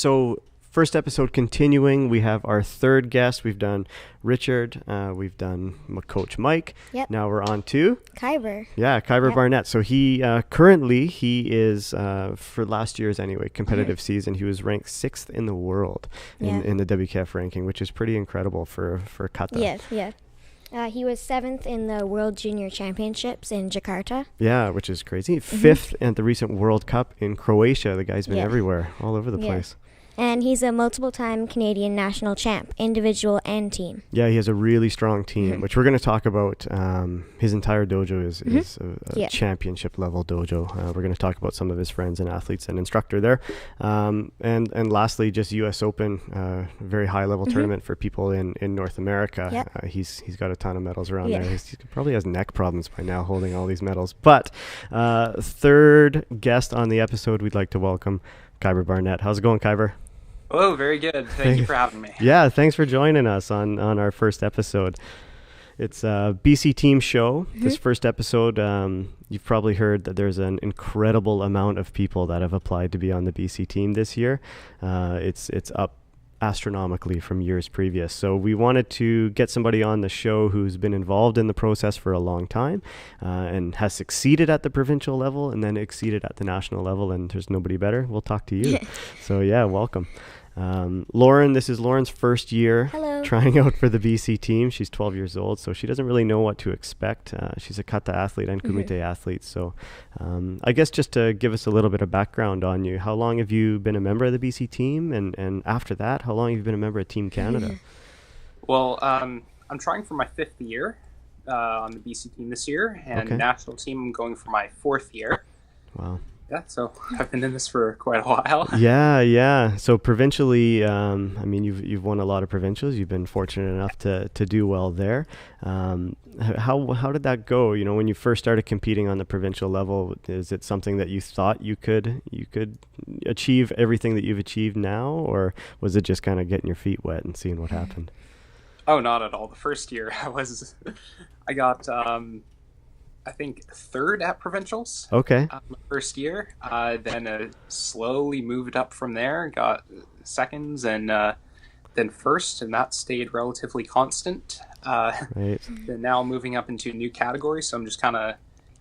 So, first episode continuing, we have our third guest. We've done Richard, we've done Coach Mike. Yep. Now we're on to Khyber. Yeah, Kyra Yep. Barnett. So he currently he is for last year's anyway competitive season. He was ranked 6th in the world in the WKF ranking, which is pretty incredible for kata. Yes, yes. He was 7th in the World Junior Championships in Jakarta. Yeah, which is crazy. 5th at the recent World Cup in Croatia. The guy's been Yeah. everywhere, all over the place. And he's a multiple-time Canadian national champ, individual and team. Yeah, he has a really strong team, which we're going to talk about. His entire dojo is a championship level dojo. We're going to talk about some of his friends and athletes and instructor there. And lastly, just U.S. Open, very high level tournament for people in North America. Yep. He's got a ton of medals around there. He probably has neck problems by now holding all these medals. But third guest on the episode, we'd like to welcome Khyber Barnett. How's it going, Khyber? Oh, very good. Thank you for having me. Yeah, thanks for joining us on our first episode. It's a BC team show. This first episode, you've probably heard that there's an incredible amount of people that have applied to be on the BC team this year. It's up astronomically from years previous. So we wanted to get somebody on the show who's been involved in the process for a long time and has succeeded at the provincial level and then exceeded at the national level, and there's nobody better. We'll talk to you. So yeah, welcome. Lauren, this is Lauren's first year trying out for the BC team. She's 12 years old, so she doesn't really know what to expect. She's a kata athlete and kumite athlete. So I guess just to give us a little bit of background on you, how long have you been a member of the BC team? And after that, how long have you been a member of Team Canada? Well, I'm trying for my 5th year on the BC team this year, and national team I'm going for my 4th year. Wow. Yeah, so I've been in this for quite a while. Yeah. So provincially, I mean, you've won a lot of provincials. You've been fortunate enough to do well there. How did that go? You know, when you first started competing on the provincial level, is it something that you thought you could achieve everything that you've achieved now, or was it just kind of getting your feet wet and seeing what happened? Oh, not at all. The first year I got I think 3rd at provincials. Okay. My first year, then slowly moved up from there, got 2nds and then 1st, and that stayed relatively constant. Right. Then now moving up into a new category, so I'm just kind of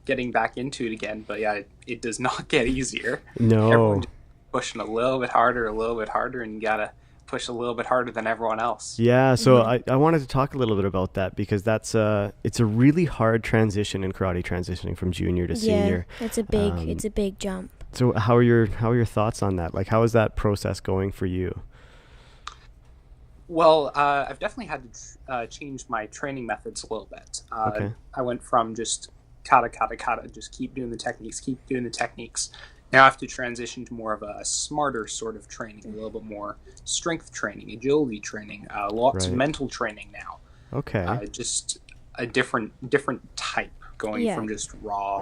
getting back into it again. But yeah, it does not get easier. No. Everyone's pushing a little bit harder, and you gotta push a little bit harder than everyone else. Yeah, so I wanted to talk a little bit about that because it's a really hard transition in karate, transitioning from junior to senior. It's a big jump. So how are your thoughts on that? Like, how is that process going for you? Well, I've definitely had to change my training methods a little bit. I went from just kata, just keep doing the techniques. Now I have to transition to more of a smarter sort of training, a little bit more strength training, agility training, lots of mental training now. Okay. Just a different type, going from just raw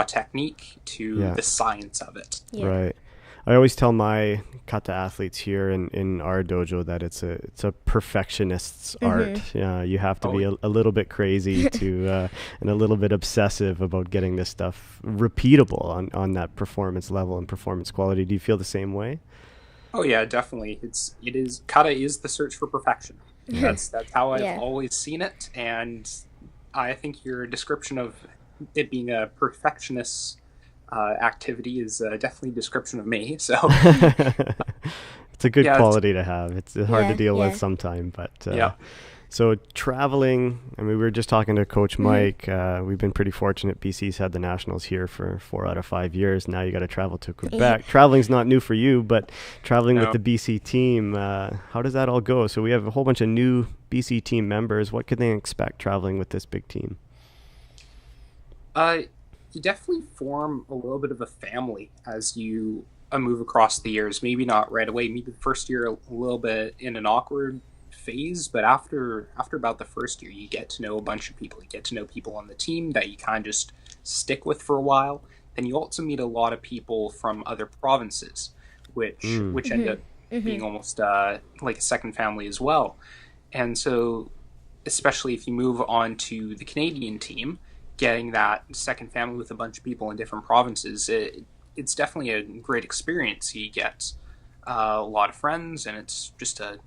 technique to the science of it. Yeah. Right. I always tell my kata athletes here in our dojo that it's a perfectionist's art. You have to be a little bit crazy to and a little bit obsessive about getting this stuff repeatable on that performance level and performance quality. Do you feel the same way? Oh yeah, definitely. Kata is the search for perfection. That's how I've always seen it, and I think your description of it being a perfectionist activity is definitely a description of me. So it's a good quality to have. It's hard to deal with sometimes, but So traveling, I mean, we were just talking to Coach Mike. We've been pretty fortunate. BC's had the nationals here for 4 out of 5 years. Now you got to travel to Quebec. Traveling's not new for you, but traveling with the BC team, how does that all go? So we have a whole bunch of new BC team members. What can they expect traveling with this big team? You definitely form a little bit of a family as you move across the years. Maybe not right away. Maybe the first year a little bit in an awkward phase, but after about the first year, you get to know a bunch of people. You get to know people on the team that you kind of just stick with for a while. Then you also meet a lot of people from other provinces, which end up being almost like a second family as well. And so, especially if you move on to the Canadian team, getting that second family with a bunch of people in different provinces, it's definitely a great experience you get. a lot of friends, and it's just an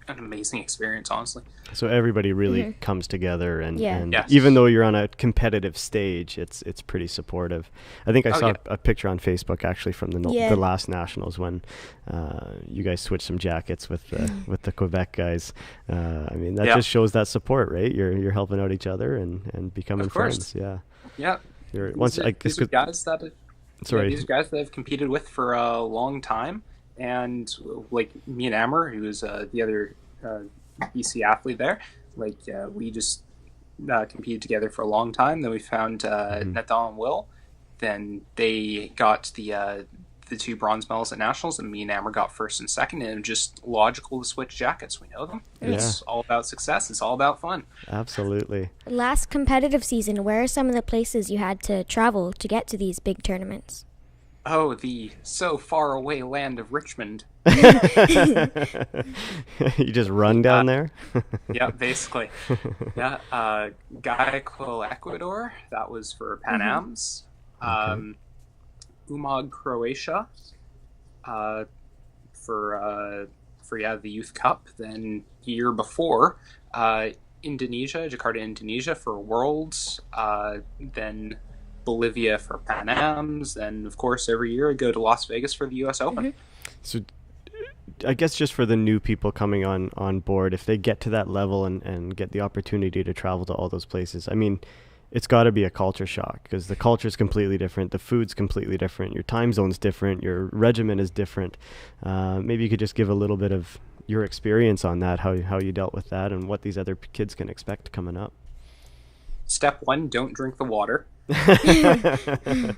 amazing experience, honestly. So everybody really comes together, and Yes. even though you're on a competitive stage, it's pretty supportive. I think I saw a picture on Facebook actually from the last nationals when you guys switched some jackets with the Quebec guys. I mean, that just shows that support, right? You're helping out each other and becoming friends. Yeah. Yeah. These are guys that I've competed with for a long time. And like me and Amber, who was the other BC athlete there, like we just competed together for a long time. Then we found Nathan and Will. Then they got the 2 bronze medals at nationals, and me and Amber got first and second. And it was just logical to switch jackets. We know them. It's all about success. It's all about fun. Absolutely. Last competitive season, where are some of the places you had to travel to get to these big tournaments? Oh, the so far away land of Richmond. You just run down there? Yeah, basically. Yeah, Guayaquil, Ecuador. That was for Pan Ams. Umag, Croatia. For the Youth Cup. Then year before, Indonesia, Jakarta, Indonesia for Worlds. Then Bolivia for Pan Ams, and of course every year I go to Las Vegas for the US Open. So I guess just for the new people coming on board, if they get to that level and get the opportunity to travel to all those places, I mean, it's got to be a culture shock because the culture is completely different, the food's completely different, your time zone's different, your regimen is different. Maybe you could just give a little bit of your experience on that, how you dealt with that and what these other kids can expect coming up. Step 1, don't drink the water. if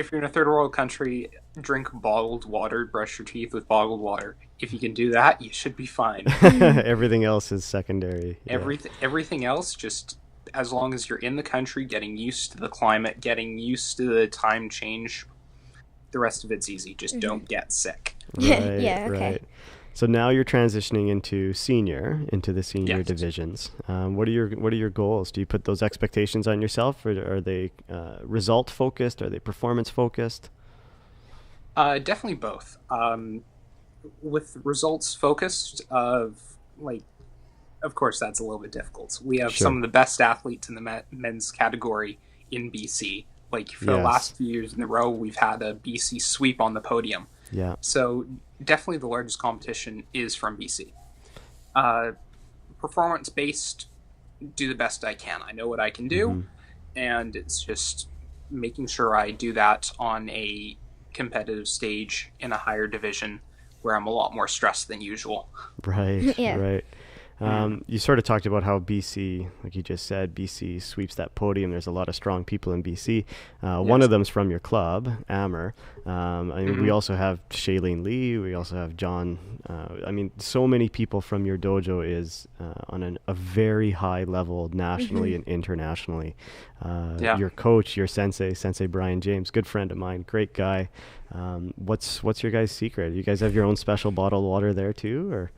you're in a third world country, drink bottled water, brush your teeth with bottled water. If you can do that, you should be fine. Everything else is secondary. Everything else, just as long as you're in the country, getting used to the climate, getting used to the time change, the rest of it's easy. Just don't get sick. Right, right. So now you're transitioning into the senior divisions. What are your goals? Do you put those expectations on yourself, or are they result focused? Are they performance focused? Definitely both. With results focused, of course that's a little bit difficult. We have some of the best athletes in the men's category in BC. Like for the last few years in a row, we've had a BC sweep on the podium. Yeah. So definitely the largest competition is from BC. Performance-based, do the best I can. I know what I can do, and it's just making sure I do that on a competitive stage in a higher division where I'm a lot more stressed than usual. Right, right. You sort of talked about how BC, like you just said, BC sweeps that podium. There's a lot of strong people in BC. One of them's from your club, Amber. I mean, we also have Shailene Lee. We also have John. I mean, so many people from your dojo is on a very high level nationally and internationally. Your coach, your sensei Brian James, good friend of mine, great guy. What's your guys' secret? You guys have your own special bottled water there too, or?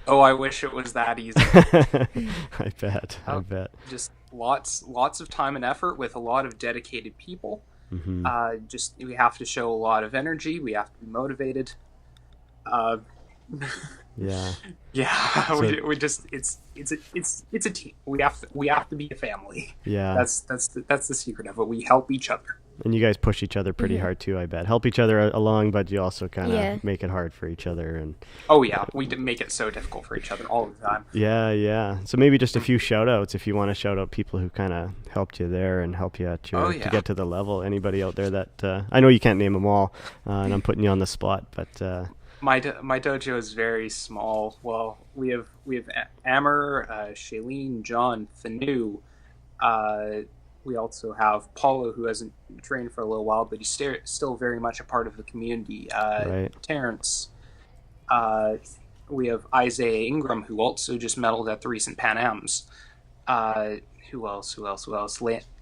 Oh, I wish it was that easy. I bet. Just lots of time and effort with a lot of dedicated people. We have to show a lot of energy. We have to be motivated. Yeah. So, it's a team. We have to be a family. Yeah. That's the secret of it. We help each other. And you guys push each other pretty hard too, I bet. Help each other along, but you also kind of make it hard for each other. And oh yeah, we make it so difficult for each other all the time. Yeah. So maybe just a few shout outs if you want to shout out people who kind of helped you there and help you at your to get to the level. Anybody out there that I know you can't name them all, and I'm putting you on the spot, but my dojo is very small. Well, we have Amber, Shailene, John, Thanu. We also have Paulo, who hasn't trained for a little while, but he's still very much a part of the community. Terrence. We have Isaiah Ingram, who also just medaled at the recent Pan Ams. Who else?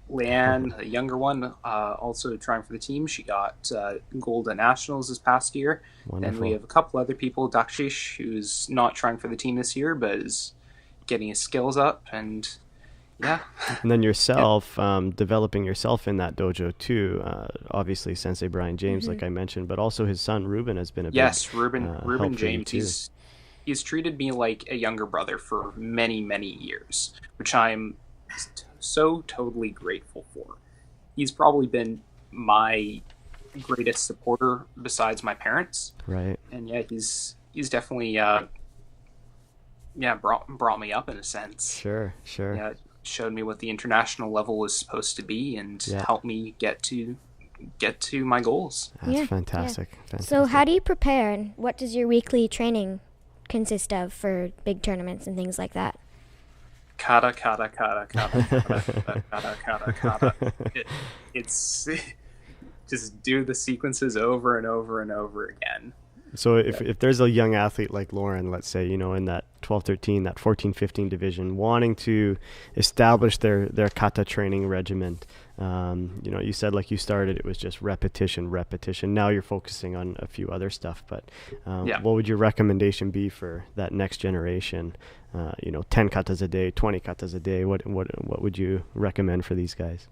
Leanne, the younger one, also trying for the team. She got gold at nationals this past year. Wonderful. And we have a couple other people. Dakshish, who's not trying for the team this year, but is getting his skills up. And Yeah. And then yourself, developing yourself in that dojo too. Obviously, Sensei Brian James, like I mentioned, but also his son Ruben has been a big Yes, Ruben help for you James. too. He's treated me like a younger brother for many, many years, which I'm so totally grateful for. He's probably been my greatest supporter besides my parents. Right. And yeah, he's definitely brought me up in a sense. Sure. Yeah, showed me what the international level was supposed to be and helped me get to my goals. That's fantastic. So how do you prepare, and what does your weekly training consist of for big tournaments and things like that? Kata. It's just do the sequences over and over and over again. So if there's a young athlete like Lauren, let's say, in that 12-13, that 14-15 division, wanting to establish their kata training regimen, you said like you started, it was just repetition. Now you're focusing on a few other stuff, but what would your recommendation be for that next generation? 10 katas a day, 20 katas a day. What would you recommend for these guys?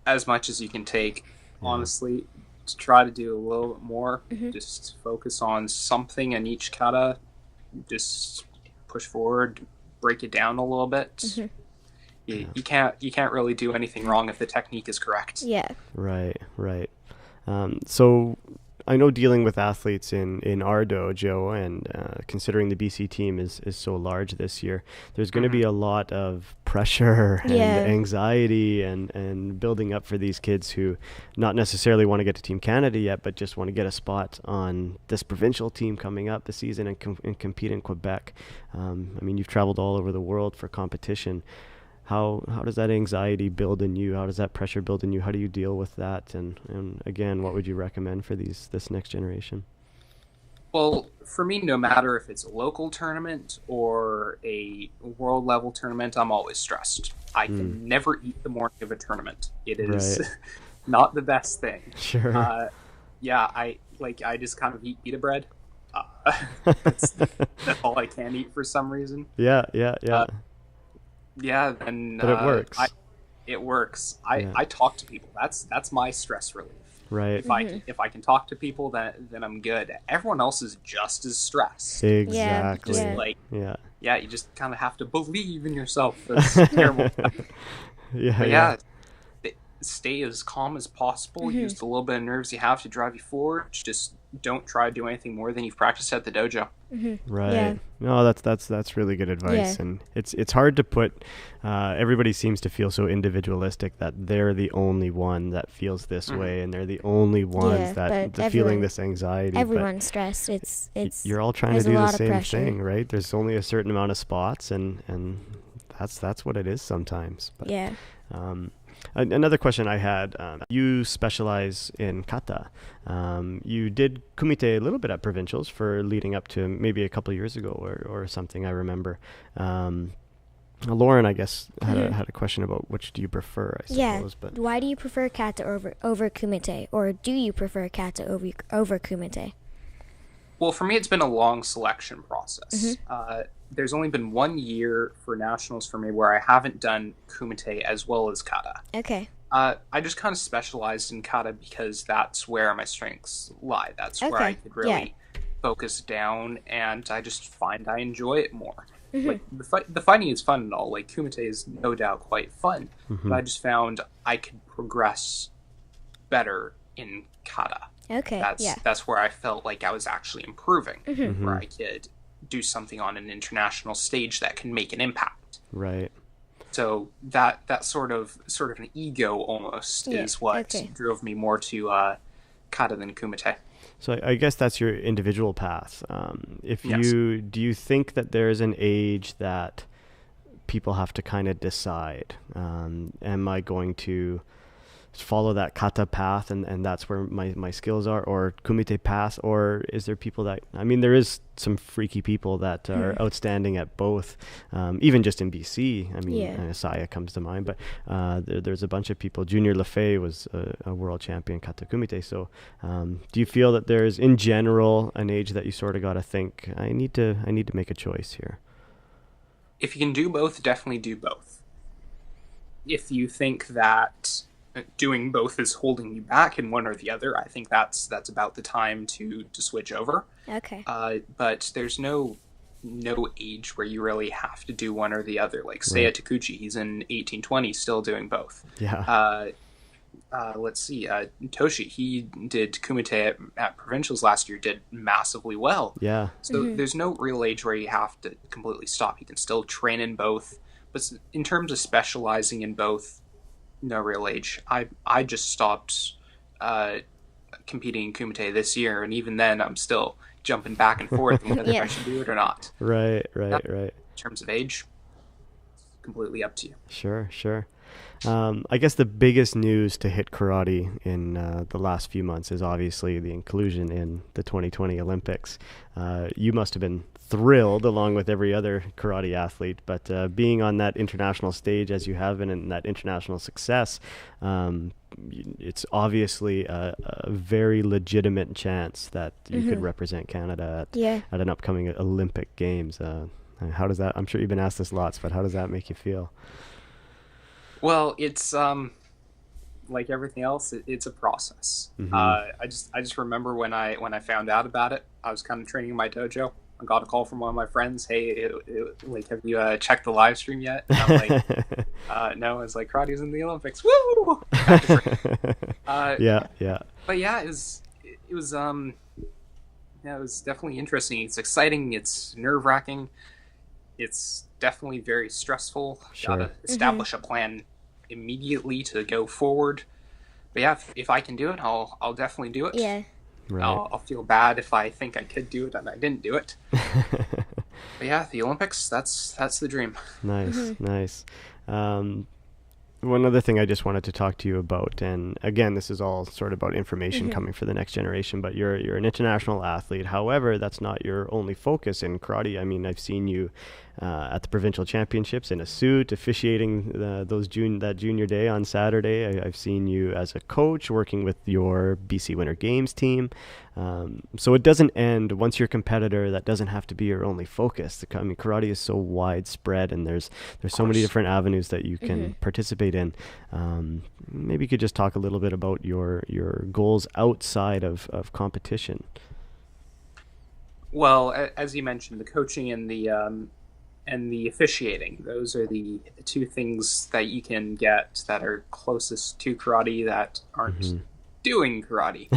As much as you can take, honestly. To try to do a little bit more, just focus on something in each kata, just push forward, break it down a little bit. You can't really do anything wrong if the technique is correct. Right. So I know dealing with athletes in our dojo, and considering the BC team is so large this year, there's going to be a lot of pressure and anxiety and building up for these kids who not necessarily want to get to Team Canada yet, but just want to get a spot on this provincial team coming up this season and compete in Quebec. You've traveled all over the world for competition. How does that anxiety build in you? How does that pressure build in you? How do you deal with that? And again, what would you recommend for this next generation? Well, for me, no matter if it's a local tournament or a world level tournament, I'm always stressed. I can never eat the morning of a tournament. It is not the best thing. Sure. I just kind of eat pita bread. That's all I can eat for some reason. Yeah. And but it works. It works. I talk to people. That's my stress relief. Right. If I can talk to people, then I'm good. Everyone else is just as stressed. Exactly. You just kind of have to believe in yourself. That's terrible. Stay as calm as possible. Use the little bit of nerves you have to drive you forward. Just don't try to do anything more than you've practiced at the dojo. Right. Yeah. No, that's really good advice. And it's hard to put, everybody seems to feel so individualistic that they're the only one that feels this way, and they're the only ones that feeling this anxiety. Everyone's stressed. It's you're all trying to do the same thing, right? There's only a certain amount of spots, and that's what it is sometimes. But, another question I had, you specialize in kata. You did kumite a little bit at provincials for leading up to maybe a couple of years ago or something, I remember. Lauren, I guess, had a question about which do you prefer, I suppose. But why do you prefer kata over kumite? Or do you prefer kata over kumite? Well, for me, it's been a long selection process. There's only been 1 year for nationals for me where I haven't done kumite as well as kata. Okay. I just kind of specialized in kata because that's where my strengths lie. That's where I could really focus down, and I just find I enjoy it more. Like the fighting is fun and all. Like kumite is no doubt quite fun, but I just found I could progress better in kata. Okay. That's where I felt like I was actually improving, where I could do something on an international stage that can make an impact. Right. So that sort of an ego almost is what drove me more to kata than kumite. So I guess that's your individual path. Do you think that there's an age that people have to kind of decide? Am I going to follow that kata path and that's where my skills are, or kumite path, or is there people that, there is some freaky people that are outstanding at both, even just in BC. Saya comes to mind, but there's a bunch of people. Junior Lefebvre was a world champion kata kumite. So do you feel that there's in general an age that you sort of got to think, I need to make a choice here? If you can do both, definitely do both. if you think that doing both is holding you back in one or the other, I think that's about the time to switch over. Okay. But there's no age where you really have to do one or the other. Like Seiya Takuchi, he's in 1820, still doing both. Yeah. Let's see. Toshi, he did Kumite at Provincials last year, did massively well. Yeah. So there's no real age where you have to completely stop. You can still train in both. But in terms of specializing in both, no real age. I just stopped competing in Kumite this year, and even then I'm still jumping back and forth on whether if I should do it or not. Right. In terms of age, completely up to you. Sure. I guess the biggest news to hit karate in the last few months is obviously the inclusion in the 2020 Olympics. You must have been thrilled along with every other karate athlete, but being on that international stage as you have been and that international success, it's obviously a very legitimate chance that you could represent Canada at an upcoming Olympic Games. How does that, I'm sure you've been asked this lots, but how does that make you feel? Well, it's like everything else, it's a process. I just remember when I found out about it, I was kind of training in my dojo. I got a call from one of my friends. Hey, like, have you checked the live stream yet? And I'm like, no. I was like, karate's in the Olympics. Woo! Yeah. But yeah, it was definitely interesting. It's exciting. It's nerve-wracking. It's definitely very stressful. Sure. Gotta establish a plan immediately to go forward. But yeah, if I can do it, I'll definitely do it. Yeah. Right. I'll feel bad if I think I could do it and I didn't do it. But yeah, the Olympics, that's the dream. Nice. One other thing I just wanted to talk to you about, and again, this is all sort of about information coming for the next generation, but you're an international athlete. However, that's not your only focus in karate. I mean, I've seen you at the provincial championships in a suit, officiating that junior day on Saturday. I've seen you as a coach working with your BC Winter Games team. So it doesn't end once you're a competitor. That doesn't have to be your only focus. I mean, karate is so widespread, and there's so many different avenues that you can participate in. Maybe you could just talk a little bit about your goals outside of competition. Well, as you mentioned, the coaching and the officiating, those are the two things that you can get that are closest to karate that aren't doing karate.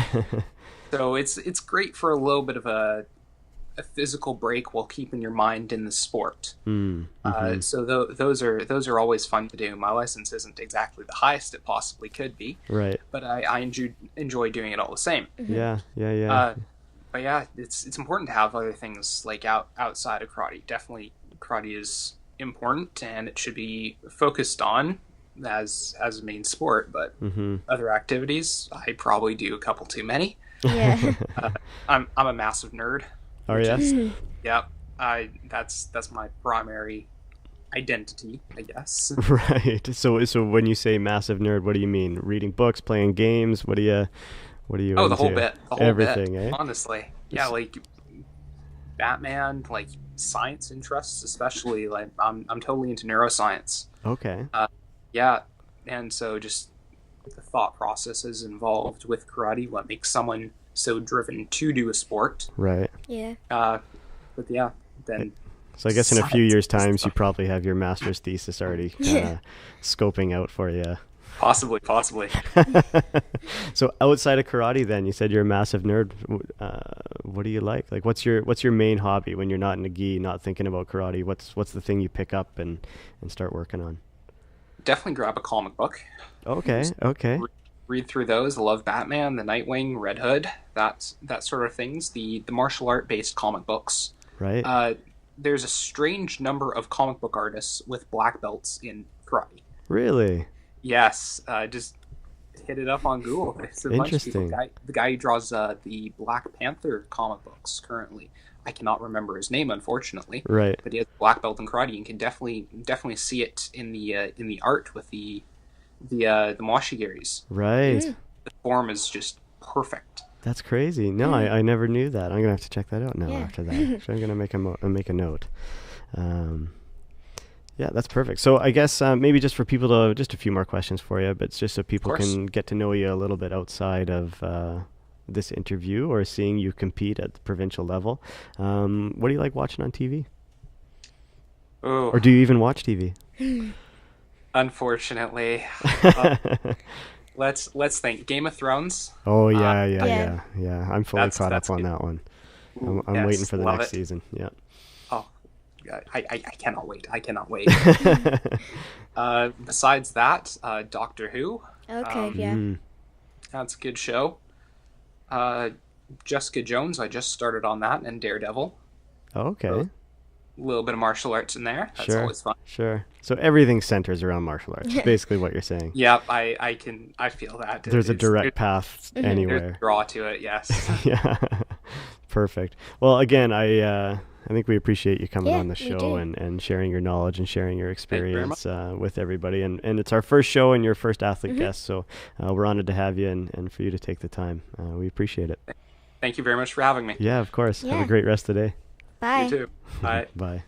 So it's great for a little bit of a physical break while keeping your mind in the sport. So those are always fun to do. My license isn't exactly the highest it possibly could be, right? But I enjoy doing it all the same. Yeah. But yeah, it's important to have other things like outside of karate. Definitely, karate is important and it should be focused on as a main sport. But other activities, I probably do a couple too many. Yeah. I'm a massive nerd. Oh yes. Yep. That's my primary identity, I guess. Right. So when you say massive nerd, what do you mean? Reading books, playing games? What do you? Oh, the whole bit. The whole Everything, bit. Eh? Honestly, yeah, like Batman, like science interests, especially. Like I'm totally into neuroscience. Okay. Yeah, and so just the thought processes involved with karate, what makes someone so driven to do a sport. Right. Yeah. But yeah, then. So I guess in a few years' time, you probably have your master's thesis already scoping out for you. Possibly. So outside of karate, then you said you're a massive nerd. What do you like? Like, what's your main hobby when you're not in a gi, not thinking about karate? What's the thing you pick up and start working on? Definitely grab a comic book. Okay. Read through those. I love Batman, the Nightwing, Red Hood, that sort of things. The martial art based comic books. Right. There's a strange number of comic book artists with black belts in karate. Really? Yes. Just hit it up on Google. There's a bunch of people. The guy who draws the Black Panther comic books currently. I cannot remember his name, unfortunately. Right. But he has a black belt in karate. You can definitely see it in the art with the Moshigiris. Right. The form is just perfect. That's crazy. No, I never knew that. I'm gonna have to check that out now after that. So I'm gonna make a note. Yeah, that's perfect. So I guess maybe just for people to, just a few more questions for you, but it's just so people course. can get to know you a little bit outside of this interview or seeing you compete at the provincial level. What do you like watching on TV? Oh, Or do you even watch TV? unfortunately, let's think. Game of Thrones. Oh, Uh, yeah. I'm fully caught up that's on good. that one. Ooh, I'm waiting yes, for the love next it. season. Yeah. Oh, I cannot wait. I cannot wait. Besides that, Doctor Who. Okay, Um, yeah. Mm. that's a good show. Uh, Jessica Jones. I just started on that, and Daredevil. Okay. A little bit of martial arts in there. That's Sure. always fun. Sure. So everything centers around martial arts. Is basically what you're saying. Yeah, I feel that There's a direct there's path a anywhere. draw to it. Yes. Yeah. Perfect. Well, again, I think we appreciate you coming Yeah, on the we show do. and sharing your knowledge and sharing your Thank you very experience with everybody. And it's our first show and your first athlete Mm-hmm. guest. So we're honored to have you and for you to take the time. We appreciate it. Thank you very much for having me. Yeah, of course. Have Yeah. a great rest of the day. Bye. You too. Bye. Bye.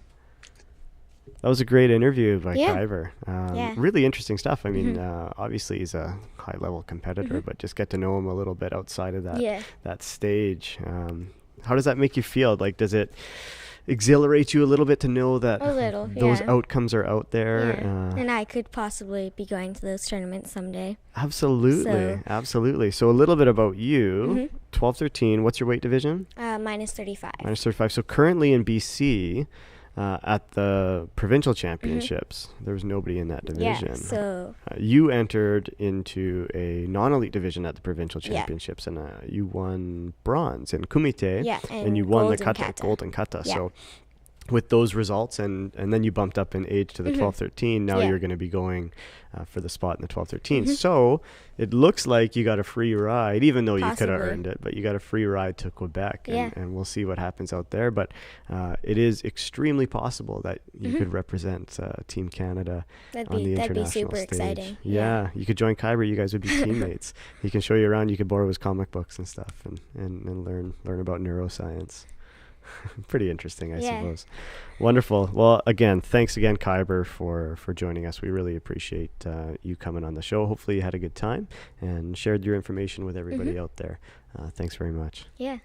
That was a great interview by Yeah. Khyber. Yeah. Really interesting stuff. I mean, obviously he's a high-level competitor, but just get to know him a little bit outside of that Yeah. that stage. How does that make you feel? Like, does it exhilarate you a little bit to know that A little, those yeah. outcomes are out there? Yeah. And I could possibly be going to those tournaments someday. Absolutely. So- Absolutely. So a little bit about you. 12-13. What's your weight division? Minus 35. Minus 35. So currently in BC, at the provincial championships, there was nobody in that division. Yeah, so You entered into a non-elite division at the provincial Yeah. championships, and you won bronze in kumite, Yeah, and you and won gold the in kata, kata. gold and kata. Yeah. So with those results, and then you bumped up in age to the 12-13, now Yeah. you're going to be going for the spot in the 12-13. So it looks like you got a free ride, even though you could have Possibly. earned it, but you got a free ride to Quebec, Yeah. and we'll see what happens out there. But it is extremely possible that you could represent Team Canada that'd on the be international super stage. exciting. Yeah, you could join Khyber. You guys would be teammates. He can show you around. You could borrow his comic books and stuff, and learn about neuroscience. Pretty interesting, I Yeah. suppose. Wonderful. Well, again, thanks again, Khyber, for joining us. We really appreciate you coming on the show. Hopefully you had a good time and shared your information with everybody out there. Thanks very much. Yeah.